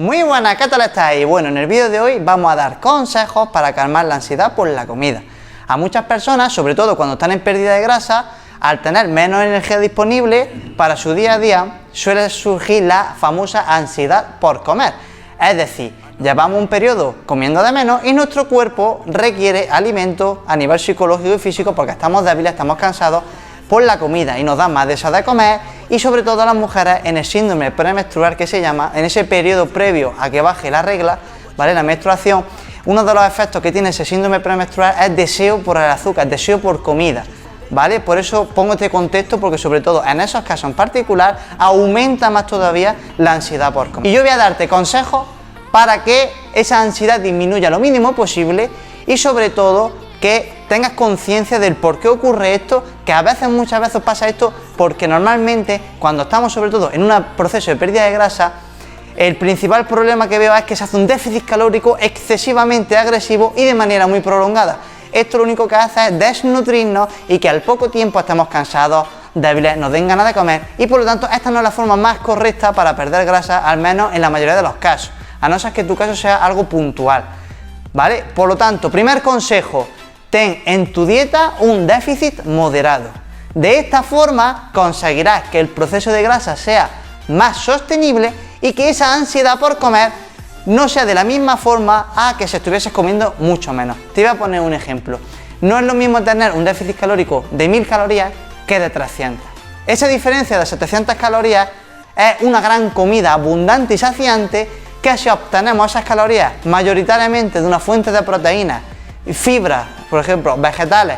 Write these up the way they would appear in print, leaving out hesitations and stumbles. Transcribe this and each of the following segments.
Muy buenas, ¿qué tal estáis? Bueno, en el vídeo de hoy vamos a dar consejos para calmar la ansiedad por la comida. A muchas personas, sobre todo cuando están en pérdida de grasa, al tener menos energía disponible para su día a día, suele surgir la famosa ansiedad por comer. Es decir, llevamos un periodo comiendo de menos y nuestro cuerpo requiere alimento a nivel psicológico y físico porque estamos débiles, estamos cansados por la comida y nos da más deseo de comer, y sobre todo a las mujeres en el síndrome premenstrual, que se llama, en ese periodo previo a que baje la regla, ¿vale? La menstruación, uno de los efectos que tiene ese síndrome premenstrual es deseo por el azúcar, deseo por comida, ¿vale? Por eso pongo este contexto, porque sobre todo en esos casos en particular aumenta más todavía la ansiedad por comer. Y yo voy a darte consejos para que esa ansiedad disminuya lo mínimo posible y sobre todo que tengas conciencia del por qué ocurre esto, que a veces, muchas veces pasa esto porque normalmente cuando estamos sobre todo en un proceso de pérdida de grasa, el principal problema que veo es que se hace un déficit calórico excesivamente agresivo y de manera muy prolongada. Esto lo único que hace es desnutrirnos y que al poco tiempo estemos cansados, débiles, nos den ganas de comer, y por lo tanto esta no es la forma más correcta para perder grasa, al menos en la mayoría de los casos, a no ser que tu caso sea algo puntual, ¿vale? Por lo tanto, primer consejo: ten en tu dieta un déficit moderado. De esta forma conseguirás que el proceso de grasa sea más sostenible y que esa ansiedad por comer no sea de la misma forma a que si estuvieses comiendo mucho menos. Te voy a poner un ejemplo. No es lo mismo tener un déficit calórico de 1000 calorías que de 300. Esa diferencia de 700 calorías es una gran comida abundante y saciante, que si obtenemos esas calorías mayoritariamente de una fuente de proteínas, fibras, por ejemplo, vegetales,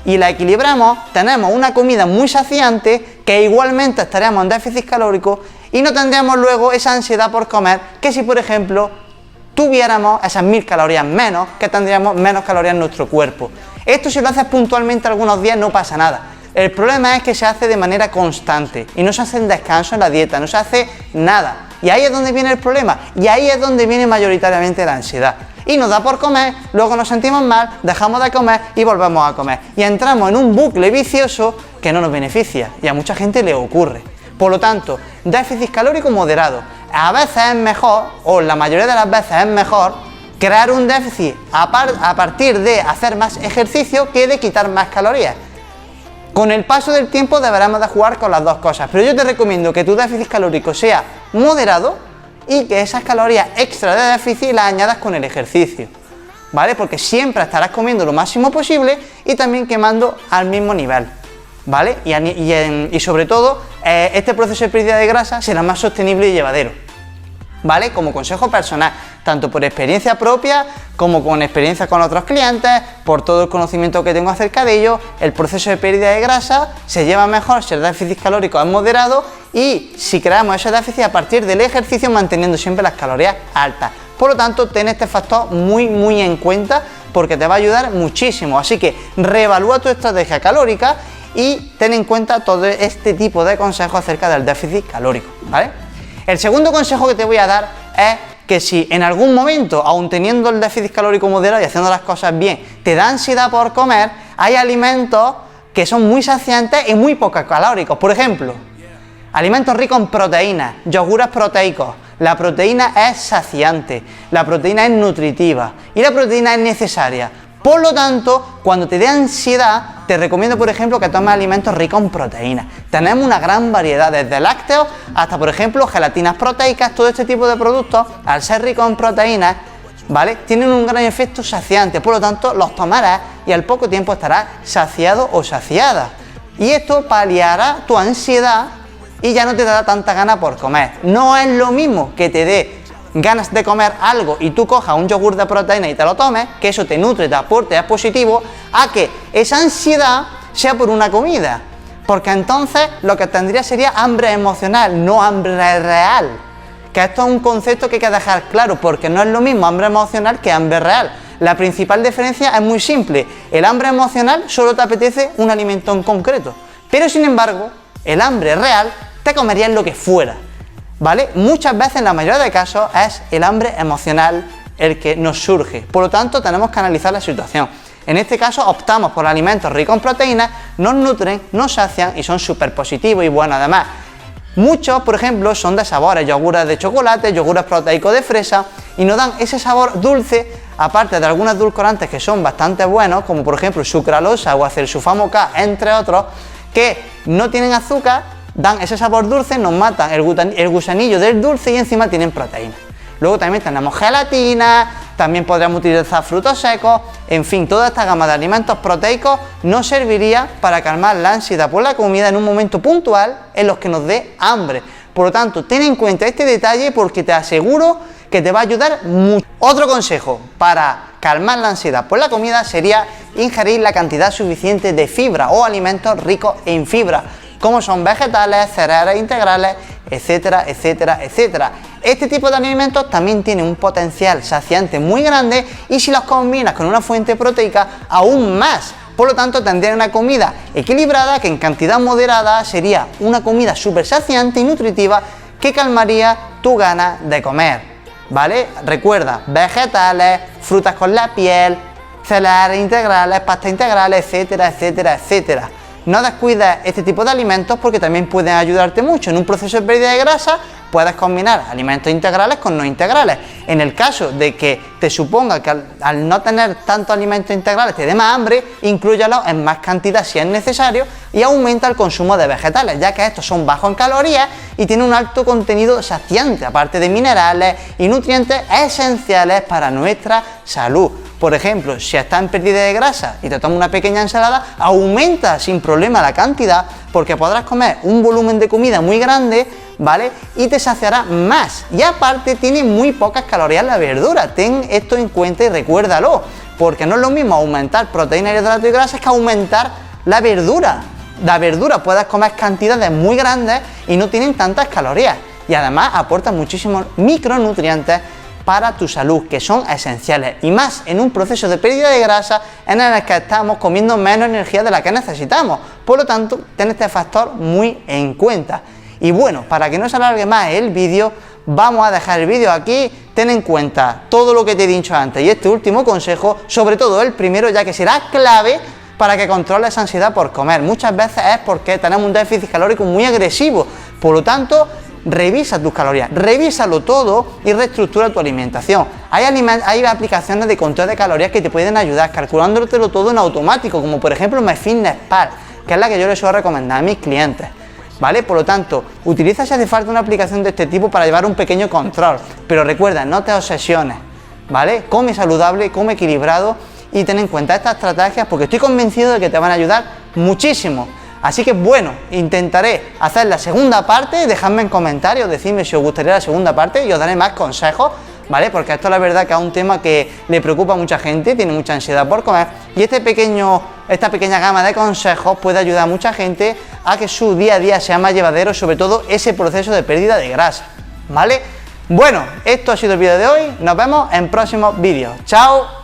y la equilibramos, tenemos una comida muy saciante que igualmente estaríamos en déficit calórico y no tendríamos luego esa ansiedad por comer que si, por ejemplo, tuviéramos esas 1000 calorías menos, que tendríamos menos calorías en nuestro cuerpo. Esto, si lo haces puntualmente algunos días, no pasa nada. El problema es que se hace de manera constante y no se hace en descanso en la dieta, no se hace nada. Y ahí es donde viene el problema, y ahí es donde viene mayoritariamente la ansiedad. Y nos da por comer, luego nos sentimos mal, dejamos de comer y volvemos a comer. Y entramos en un bucle vicioso que no nos beneficia, y a mucha gente le ocurre. Por lo tanto, déficit calórico moderado. A veces es mejor, o la mayoría de las veces es mejor, crear un déficit a partir de hacer más ejercicio que de quitar más calorías. Con el paso del tiempo deberemos de jugar con las dos cosas, pero yo te recomiendo que tu déficit calórico sea moderado y que esas calorías extra de déficit las añadas con el ejercicio, ¿vale? Porque siempre estarás comiendo lo máximo posible y también quemando al mismo nivel, ¿vale? Y sobre todo, este proceso de pérdida de grasa será más sostenible y llevadero, ¿vale? Como consejo personal, tanto por experiencia propia como con experiencia con otros clientes, por todo el conocimiento que tengo acerca de ello, el proceso de pérdida de grasa se lleva mejor si el déficit calórico es moderado y si creamos ese déficit a partir del ejercicio, manteniendo siempre las calorías altas. Por lo tanto, ten este factor muy en cuenta porque te va a ayudar muchísimo. Así que reevalúa tu estrategia calórica y ten en cuenta todo este tipo de consejos acerca del déficit calórico, ¿vale? El segundo consejo que te voy a dar es que si en algún momento, aun teniendo el déficit calórico moderado y haciendo las cosas bien, te da ansiedad por comer, hay alimentos que son muy saciantes y muy poco calóricos. Por ejemplo, alimentos ricos en proteínas, yogures proteicos. La proteína es saciante, la proteína es nutritiva y la proteína es necesaria. Por lo tanto, cuando te dé ansiedad, te recomiendo, por ejemplo, que tomes alimentos ricos en proteínas. Tenemos una gran variedad, desde lácteos hasta, por ejemplo, gelatinas proteicas. Todo este tipo de productos, al ser ricos en proteínas, ¿vale?, tienen un gran efecto saciante. Por lo tanto, los tomarás y al poco tiempo estarás saciado o saciada. Y esto paliará tu ansiedad y ya no te dará tanta gana por comer. No es lo mismo que te dé ganas de comer algo y tú cojas un yogur de proteína y te lo tomes, que eso te nutre, te aporte, es positivo, a que esa ansiedad sea por una comida, porque entonces lo que tendría sería hambre emocional, no hambre real, que esto es un concepto que hay que dejar claro, porque no es lo mismo hambre emocional que hambre real. La principal diferencia es muy simple: el hambre emocional solo te apetece un alimento en concreto, pero sin embargo el hambre real te comerías lo que fuera, ¿vale? Muchas veces, en la mayoría de casos, es el hambre emocional el que nos surge. Por lo tanto, tenemos que analizar la situación. En este caso, optamos por alimentos ricos en proteínas, nos nutren, nos sacian y son súper positivos y buenos. Además, Muchos, por ejemplo, son de sabores, yogures de chocolate, yogures proteicos de fresa, y nos dan ese sabor dulce, aparte de algunos edulcorantes que son bastante buenos, como por ejemplo sucralosa o acesulfamo K, entre otros, que no tienen azúcar, dan ese sabor dulce, nos matan el gusanillo del dulce y encima tienen proteína. Luego también tenemos gelatina, también podríamos utilizar frutos secos, en fin, toda esta gama de alimentos proteicos nos serviría para calmar la ansiedad por la comida en un momento puntual en los que nos dé hambre. Por lo tanto, ten en cuenta este detalle porque te aseguro que te va a ayudar mucho. Otro consejo para calmar la ansiedad por la comida sería ingerir la cantidad suficiente de fibra o alimentos ricos en fibra, como son vegetales, cereales integrales, etcétera, etcétera, etcétera. Este tipo de alimentos también tienen un potencial saciante muy grande y si los combinas con una fuente proteica, aún más. Por lo tanto, tendrías una comida equilibrada que en cantidad moderada sería una comida súper saciante y nutritiva que calmaría tu ganas de comer, ¿vale? Recuerda, vegetales, frutas con la piel, cereales integrales, pastas integrales, etcétera, etcétera, etcétera. No descuides este tipo de alimentos porque también pueden ayudarte mucho. En un proceso de pérdida de grasa puedes combinar alimentos integrales con no integrales. En el caso de que te suponga que al no tener tantos alimentos integrales te dé más hambre, inclúyalos en más cantidad si es necesario y aumenta el consumo de vegetales, ya que estos son bajos en calorías y tienen un alto contenido saciante, aparte de minerales y nutrientes esenciales para nuestra salud. Por ejemplo, si estás en pérdida de grasa y te tomas una pequeña ensalada, aumenta sin problema la cantidad porque podrás comer un volumen de comida muy grande, ¿vale? Y te saciará más. Y aparte tiene muy pocas calorías la verdura. Ten esto en cuenta y recuérdalo, porque no es lo mismo aumentar proteína, hidratos y grasas que aumentar la verdura. La verdura puedes comer cantidades muy grandes y no tienen tantas calorías. Y además aportan muchísimos micronutrientes para tu salud, que son esenciales, y más en un proceso de pérdida de grasa en el que estamos comiendo menos energía de la que necesitamos. Por lo tanto, ten este factor muy en cuenta. Y bueno, para que no se alargue más el vídeo, vamos a dejar el vídeo aquí. Ten en cuenta todo lo que te he dicho antes y este último consejo, sobre todo el primero, ya que será clave para que controles esa ansiedad por comer. Muchas veces es porque tenemos un déficit calórico muy agresivo, por lo tanto, revisa tus calorías, revísalo todo y reestructura tu alimentación. Hay aplicaciones de control de calorías que te pueden ayudar calculándotelo todo en automático, como por ejemplo MyFitnessPal, que es la que yo les suelo recomendar a mis clientes, ¿vale? Por lo tanto, utiliza si hace falta una aplicación de este tipo para llevar un pequeño control, pero recuerda, no te obsesiones, ¿vale? Come saludable, come equilibrado y ten en cuenta estas estrategias porque estoy convencido de que te van a ayudar muchísimo. Así que bueno, intentaré hacer la segunda parte, dejadme en comentarios, decidme si os gustaría la segunda parte y os daré más consejos, ¿vale? Porque esto la verdad que es un tema que le preocupa a mucha gente, tiene mucha ansiedad por comer y esta pequeña gama de consejos puede ayudar a mucha gente a que su día a día sea más llevadero, sobre todo ese proceso de pérdida de grasa, ¿vale? Bueno, esto ha sido el vídeo de hoy, nos vemos en próximos vídeos, ¡chao!